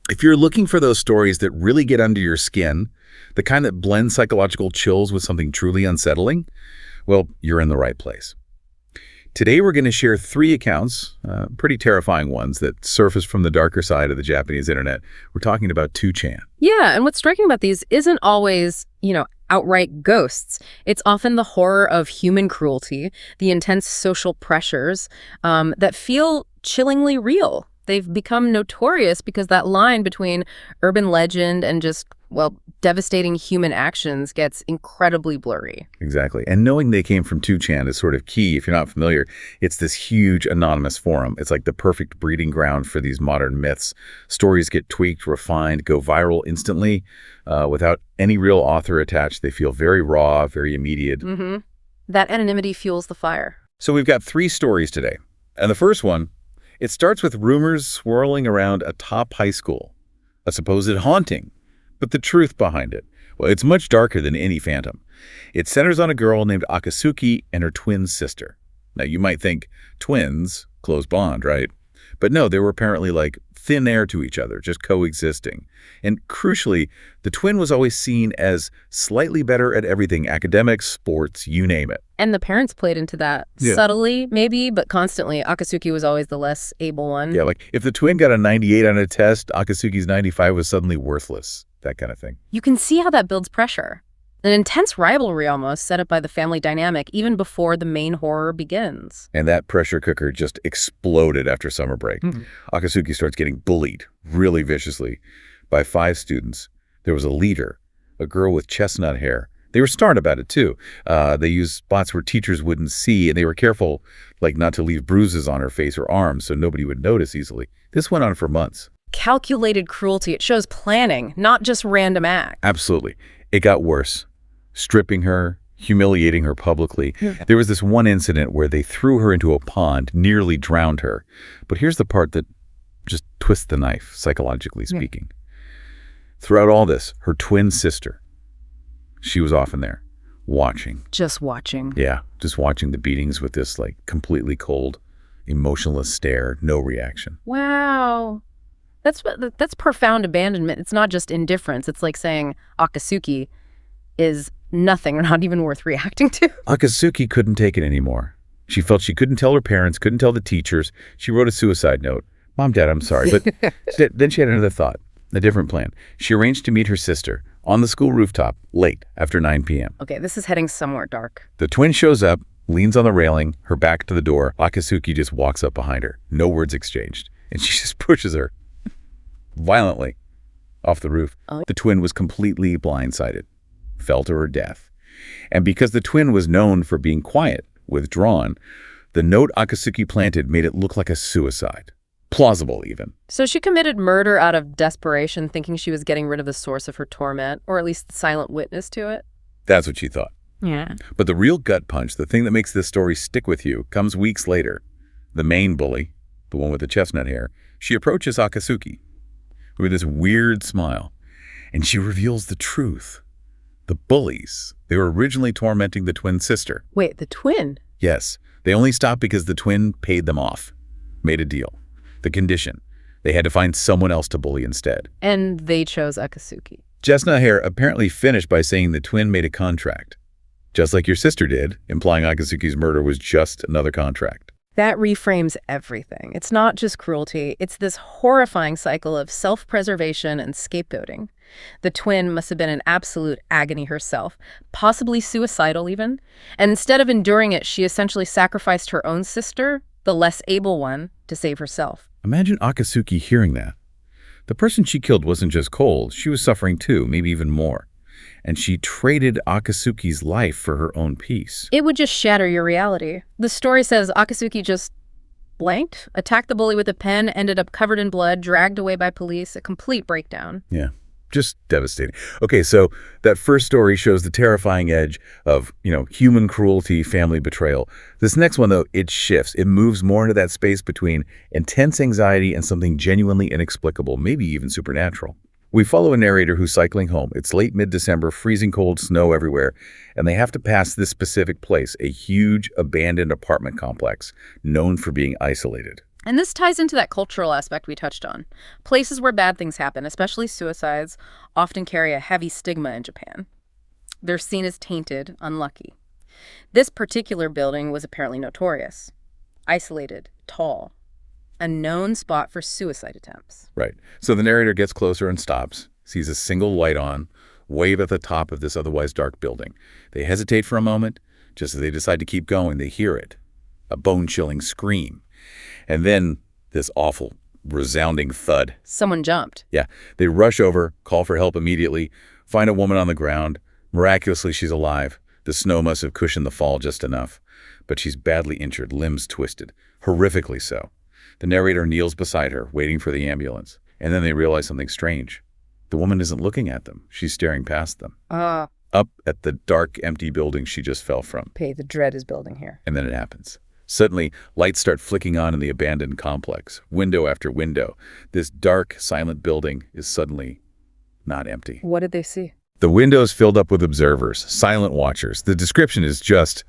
If you're looking for those stories that really get under your skin, the kind that blend psychological chills with something truly unsettling, well, you're in the right place. Today, we're going to share 3 accounts, pretty terrifying ones, that surface from the darker side of the Japanese internet. We're talking about 2chan. Yeah, and what's striking about these isn't always, outright ghosts. It's often the horror of human cruelty, the intense social pressures that feel chillingly real. They've become notorious because that line between urban legend and just, devastating human actions gets incredibly blurry. Exactly. And knowing they came from 2chan is sort of key. If you're not familiar, it's this huge anonymous forum. It's like the perfect breeding ground for these modern myths. Stories get tweaked, refined, go viral instantly without any real author attached. They feel very raw, very immediate. Mm-hmm. That anonymity fuels the fire. So we've got 3 stories today. And the first one, it starts with rumors swirling around a top high school, a supposed haunting. But the truth behind it, well, it's much darker than any phantom. It centers on a girl named Akasuki and her twin sister. Now, you might think twins, close bond, right? But no, they were apparently like thin air to each other, just coexisting. And crucially, the twin was always seen as slightly better at everything, academics, sports, you name it. And the parents played into that subtly, maybe, but constantly. Akasuki was always the less able one. Yeah, like if the twin got a 98 on a test, Akasuki's 95 was suddenly worthless. That kind of thing. You can see how that builds pressure. An intense rivalry almost set up by the family dynamic even before the main horror begins. And that pressure cooker just exploded after summer break. Akasuki starts getting bullied really viciously by 5 students. There was a leader, a girl with chestnut hair. They were smart about it too. They used spots where teachers wouldn't see, and they were careful not to leave bruises on her face or arms so nobody would notice easily. This went on for months. Calculated cruelty. It shows planning, not just random acts. Absolutely. It got worse. Stripping her, humiliating her publicly. There was this one incident where they threw her into a pond, nearly drowned her. But here's the part that just twists the knife, psychologically speaking. Throughout all this, her twin sister, she was often there, watching. Just watching. Yeah, just watching the beatings with this completely cold, emotionless stare, no reaction. Wow. That's profound abandonment. It's not just indifference. It's like saying Akasuki is nothing or not even worth reacting to. Akasuki couldn't take it anymore. She felt she couldn't tell her parents, couldn't tell the teachers. She wrote a suicide note. Mom, Dad, I'm sorry. But then she had another thought, a different plan. She arranged to meet her sister on the school rooftop late after 9 p.m. Okay, this is heading somewhere dark. The twin shows up, leans on the railing, her back to the door. Akasuki just walks up behind her. No words exchanged. And she just pushes her violently off the roof. The twin was completely blindsided, fell to her death. And because the twin was known for being quiet, withdrawn, the note Akasuki planted made it look like a suicide. Plausible, even. So she committed murder out of desperation, thinking she was getting rid of the source of her torment, or at least the silent witness to it? That's what she thought. Yeah. But the real gut punch, the thing that makes this story stick with you, comes weeks later. The main bully, the one with the chestnut hair, she approaches Akasuki with this weird smile, and she reveals the truth. The bullies, they were originally tormenting the twin sister. Wait, the twin? Yes. They only stopped because the twin paid them off, made a deal. The condition, they had to find someone else to bully instead. And they chose Akasuki. Chestnut hair apparently finished by saying the twin made a contract, just like your sister did, implying Akasuki's murder was just another contract. That reframes everything. It's not just cruelty. It's this horrifying cycle of self-preservation and scapegoating. The twin must have been in absolute agony herself, possibly suicidal even. And instead of enduring it, she essentially sacrificed her own sister, the less able one, to save herself. Imagine Akasuki hearing that. The person she killed wasn't just cold. She was suffering too, maybe even more. And she traded Akasuki's life for her own peace. It would just shatter your reality. The story says Akasuki just blanked, attacked the bully with a pen, ended up covered in blood, dragged away by police, a complete breakdown. Yeah, just devastating. Okay, so that first story shows the terrifying edge of, human cruelty, family betrayal. This next one, though, it shifts. It moves more into that space between intense anxiety and something genuinely inexplicable, maybe even supernatural. We follow a narrator who's cycling home. It's late mid-December, freezing cold, snow everywhere, and they have to pass this specific place, a huge abandoned apartment complex known for being isolated. And this ties into that cultural aspect we touched on. Places where bad things happen, especially suicides, often carry a heavy stigma in Japan. They're seen as tainted, unlucky. This particular building was apparently notorious. Isolated, tall, a known spot for suicide attempts. Right. So the narrator gets closer and stops, sees a single light on, wave at the top of this otherwise dark building. They hesitate for a moment. Just as they decide to keep going, they hear it. A bone-chilling scream. And then this awful, resounding thud. Someone jumped. Yeah. They rush over, call for help immediately, find a woman on the ground. Miraculously, she's alive. The snow must have cushioned the fall just enough. But she's badly injured, limbs twisted, horrifically so. The narrator kneels beside her, waiting for the ambulance. And then they realize something strange. The woman isn't looking at them. She's staring past them. Up at the dark, empty building she just fell from. The dread is building here. And then it happens. Suddenly, lights start flicking on in the abandoned complex. Window after window. This dark, silent building is suddenly not empty. What did they see? The windows filled up with observers, silent watchers. The description is just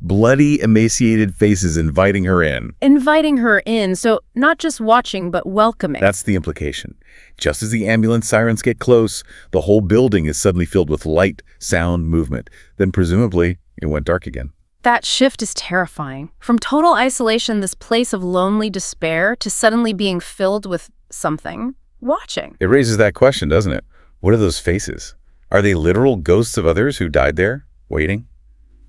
bloody, emaciated faces inviting her in. Inviting her in, so not just watching, but welcoming. That's the implication. Just as the ambulance sirens get close, the whole building is suddenly filled with light, sound, movement. Then presumably, it went dark again. That shift is terrifying. From total isolation, this place of lonely despair, to suddenly being filled with something. Watching. It raises that question, doesn't it? What are those faces? Are they literal ghosts of others who died there, waiting?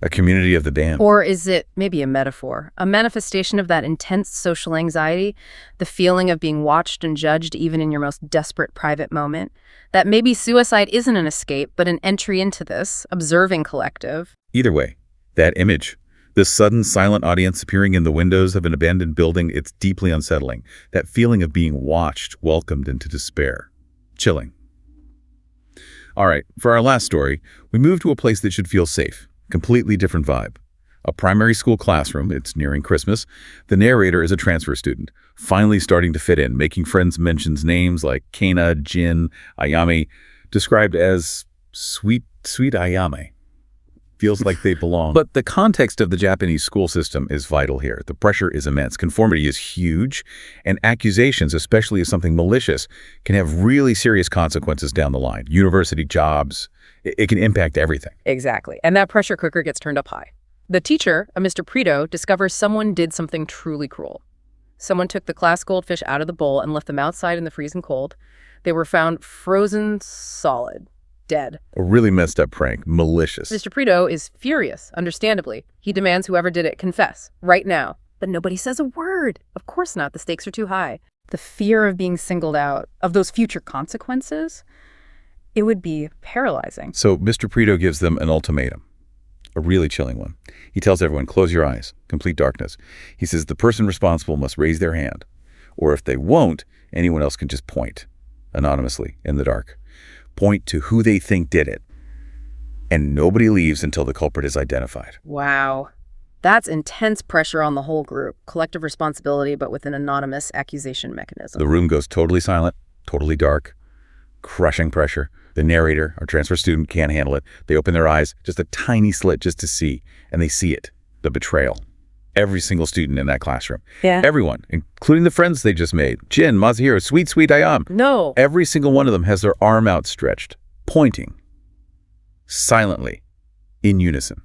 A community of the damned? Or is it maybe a metaphor? A manifestation of that intense social anxiety, the feeling of being watched and judged even in your most desperate private moment? That maybe suicide isn't an escape, but an entry into this observing collective. Either way, that image, this sudden silent audience appearing in the windows of an abandoned building, it's deeply unsettling. That feeling of being watched, welcomed into despair. Chilling. All right, for our last story, we move to a place that should feel safe. Completely different vibe. A primary school classroom, it's nearing Christmas. The narrator is a transfer student, finally starting to fit in, making friends mentions names like Kana, Jin, Ayame, described as sweet Ayame. Feels like they belong. But the context of the Japanese school system is vital here. The pressure is immense. Conformity is huge. And accusations, especially of something malicious, can have really serious consequences down the line. University jobs, it can impact everything. Exactly. And that pressure cooker gets turned up high. The teacher, a Mr. Prito, discovers someone did something truly cruel. Someone took the class goldfish out of the bowl and left them outside in the freezing cold. They were found frozen solid. Dead. A really messed up prank. Malicious. Mr. Prito is furious, understandably. He demands whoever did it confess, right now. But nobody says a word. Of course not. The stakes are too high. The fear of being singled out, of those future consequences, it would be paralyzing. So Mr. Prito gives them an ultimatum. A really chilling one. He tells everyone, close your eyes. Complete darkness. He says the person responsible must raise their hand. Or if they won't, anyone else can just point, anonymously, in the dark. Point to who they think did it. And nobody leaves until the culprit is identified. Wow. That's intense pressure on the whole group. Collective responsibility, but with an anonymous accusation mechanism. The room goes totally silent, totally dark, crushing pressure. The narrator, our transfer student, can't handle it. They open their eyes, just a tiny slit just to see, and they see it, the betrayal. Every single student in that classroom. Yeah. Everyone, including the friends they just made. Jin, Mazahiro, sweet Ayam. No. Every single one of them has their arm outstretched, pointing, silently, in unison,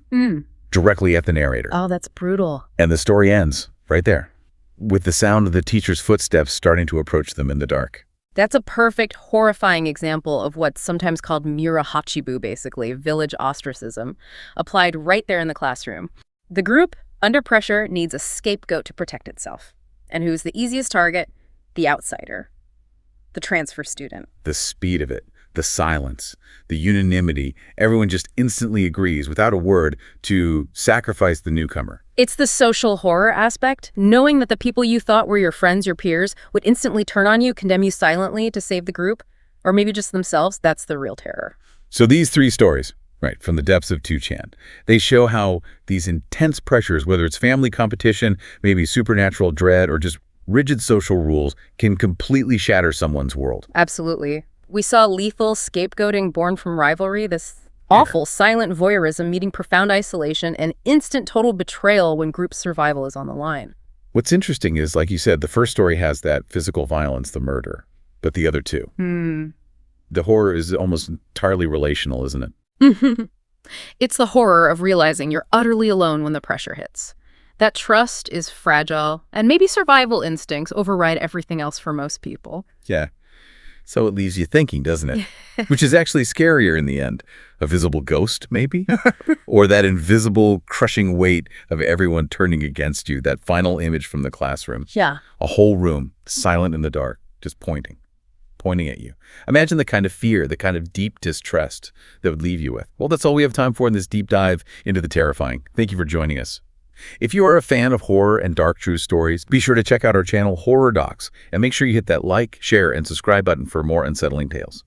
directly at the narrator. Oh, that's brutal. And the story ends right there, with the sound of the teacher's footsteps starting to approach them in the dark. That's a perfect, horrifying example of what's sometimes called murahachibu, basically, village ostracism, applied right there in the classroom. The group, under pressure, needs a scapegoat to protect itself. And who's the easiest target? The outsider. The transfer student. The speed of it, the silence, the unanimity, everyone just instantly agrees without a word to sacrifice the newcomer. It's the social horror aspect, knowing that the people you thought were your friends, your peers, would instantly turn on you, condemn you silently to save the group, or maybe just themselves. That's the real terror. So these three stories, right, from the depths of 2chan, they show how these intense pressures, whether it's family competition, maybe supernatural dread, or just rigid social rules, can completely shatter someone's world. Absolutely. We saw lethal scapegoating born from rivalry, this awful silent voyeurism meeting profound isolation and instant total betrayal when group survival is on the line. What's interesting is, like you said, the first story has that physical violence, the murder, but the other two. The horror is almost entirely relational, isn't it? It's the horror of realizing you're utterly alone when the pressure hits. That trust is fragile, and maybe survival instincts override everything else for most people. Yeah. So it leaves you thinking, doesn't it? Which is actually scarier in the end. A visible ghost, maybe? Or that invisible, crushing weight of everyone turning against you, that final image from the classroom. Yeah. A whole room, silent in the dark, just pointing at you. Imagine the kind of fear, the kind of deep distrust that would leave you with. Well, that's all we have time for in this deep dive into the terrifying. Thank you for joining us. If you are a fan of horror and dark true stories, be sure to check out our channel Horror Docs and make sure you hit that like, share, and subscribe button for more unsettling tales.